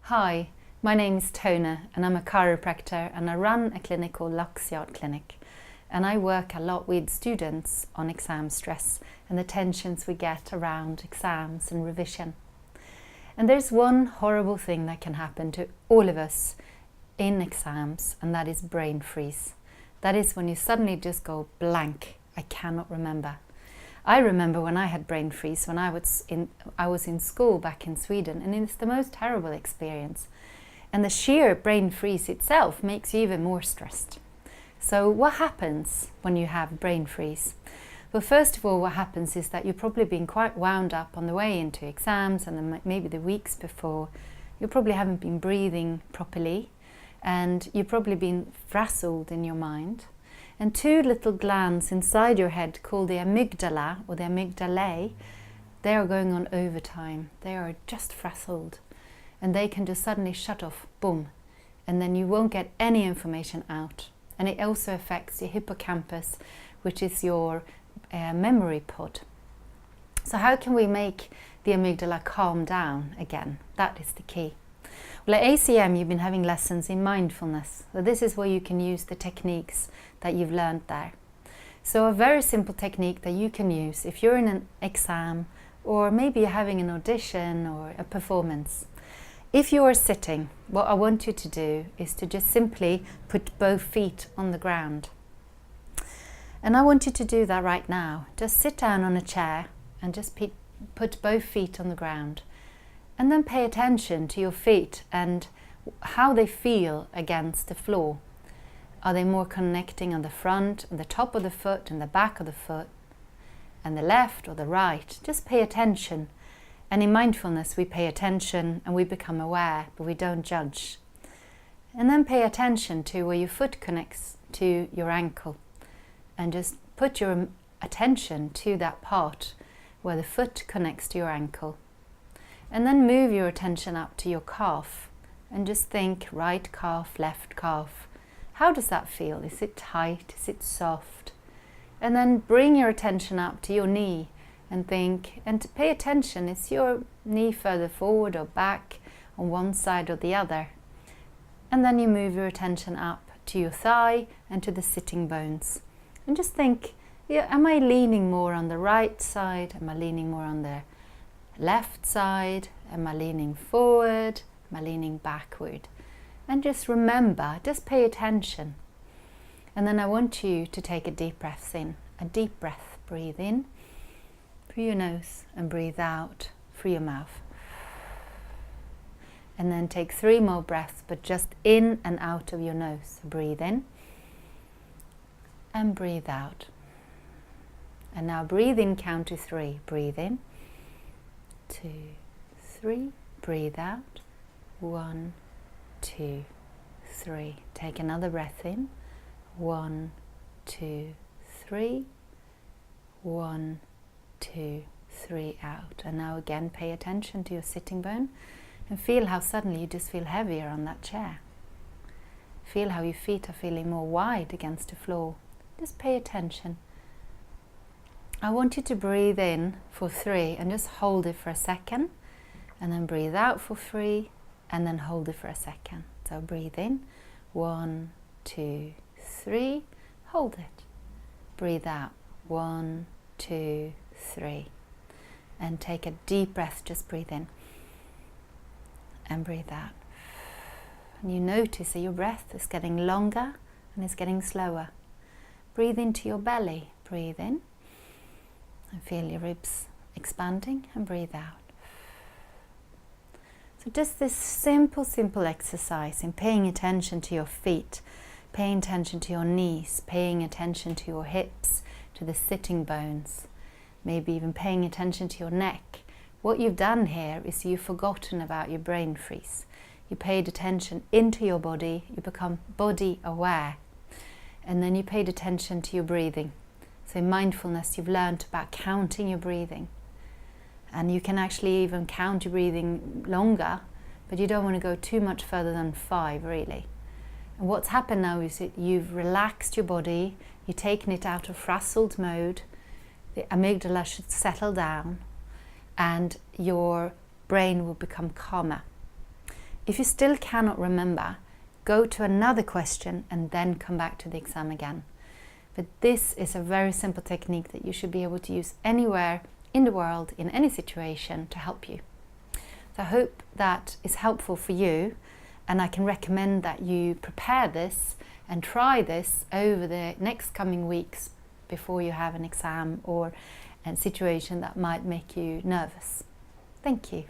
Hi, my name is Tona and I'm a chiropractor and I run a clinic called Luxyard Clinic, and I work a lot with students on exam stress and the tensions we get around exams and revision. And there's one horrible thing that can happen to all of us in exams, and that is brain freeze. That is when you suddenly just go blank. I cannot remember. I remember when I had brain freeze when I was in school back in Sweden, and it's the most terrible experience. And the sheer brain freeze itself makes you even more stressed. So what happens when you have brain freeze? Well, first of all, what happens is that you've probably been quite wound up on the way into exams, and maybe the weeks before. You probably haven't been breathing properly, and you've probably been frazzled in your mind. And two little glands inside your head called the amygdala or the amygdalae, they are going on overtime. They are just frazzled and they can just suddenly shut off, boom, and then you won't get any information out. And it also affects your hippocampus, which is your memory pod. So how can we make the amygdala calm down again? That is the key. Well, at ACM you've been having lessons in mindfulness. So this is where you can use the techniques that you've learned there. So a very simple technique that you can use if you're in an exam, or maybe you're having an audition or a performance. If you are sitting, what I want you to do is to just simply put both feet on the ground. And I want you to do that right now. Just sit down on a chair and just put both feet on the ground. And then pay attention to your feet and how they feel against the floor. Are they more connecting on the front, on the top of the foot, and the back of the foot, and the left or the right? Just pay attention. And in mindfulness we pay attention and we become aware, but we don't judge. And then pay attention to where your foot connects to your ankle. And just put your attention to that part where the foot connects to your ankle. And then move your attention up to your calf and just think right calf, left calf. How does that feel? Is it tight? Is it soft? And then bring your attention up to your knee and think, and to pay attention, is your knee further forward or back on one side or the other? And then you move your attention up to your thigh and to the sitting bones. And just think, yeah, am I leaning more on the right side? Am I leaning more on the left side? Am I leaning forward? Am I leaning backward? And just remember, just pay attention. And then I want you to take a deep breath in. A deep breath. Breathe in through your nose and breathe out through your mouth. And then take 3 more breaths, but just in and out of your nose. Breathe in and breathe out. And now breathe in, count to 3. Breathe in. 2, 3. Breathe out. 1, 2, 3. Take another breath in. 1, 2, 3. 1, 2, 3 out. And now again pay attention to your sitting bone and feel how suddenly you just feel heavier on that chair. Feel how your feet are feeling more wide against the floor. Just pay attention. I want you to breathe in for 3 and just hold it for a second, and then breathe out for 3 and then hold it for a second. So breathe in, 1, 2, 3, hold it. Breathe out, 1, 2, 3. And take a deep breath, just breathe in and breathe out. And you notice that your breath is getting longer and is getting slower. Breathe into your belly, breathe in. And feel your ribs expanding and breathe out. So just this simple exercise in paying attention to your feet, paying attention to your knees, paying attention to your hips, to the sitting bones, maybe even paying attention to your neck. What you've done here is you've forgotten about your brain freeze. You paid attention into your body, you become body aware, and then you paid attention to your breathing. So in mindfulness you've learned about counting your breathing, and you can actually even count your breathing longer, but you don't want to go too much further than 5 really. And what's happened now is that you've relaxed your body, you've taken it out of frazzled mode, the amygdala should settle down and your brain will become calmer. If you still cannot remember, go to another question and then come back to the exam again. But this is a very simple technique that you should be able to use anywhere in the world, in any situation, to help you. So I hope that is helpful for you, and I can recommend that you prepare this and try this over the next coming weeks before you have an exam or a situation that might make you nervous. Thank you.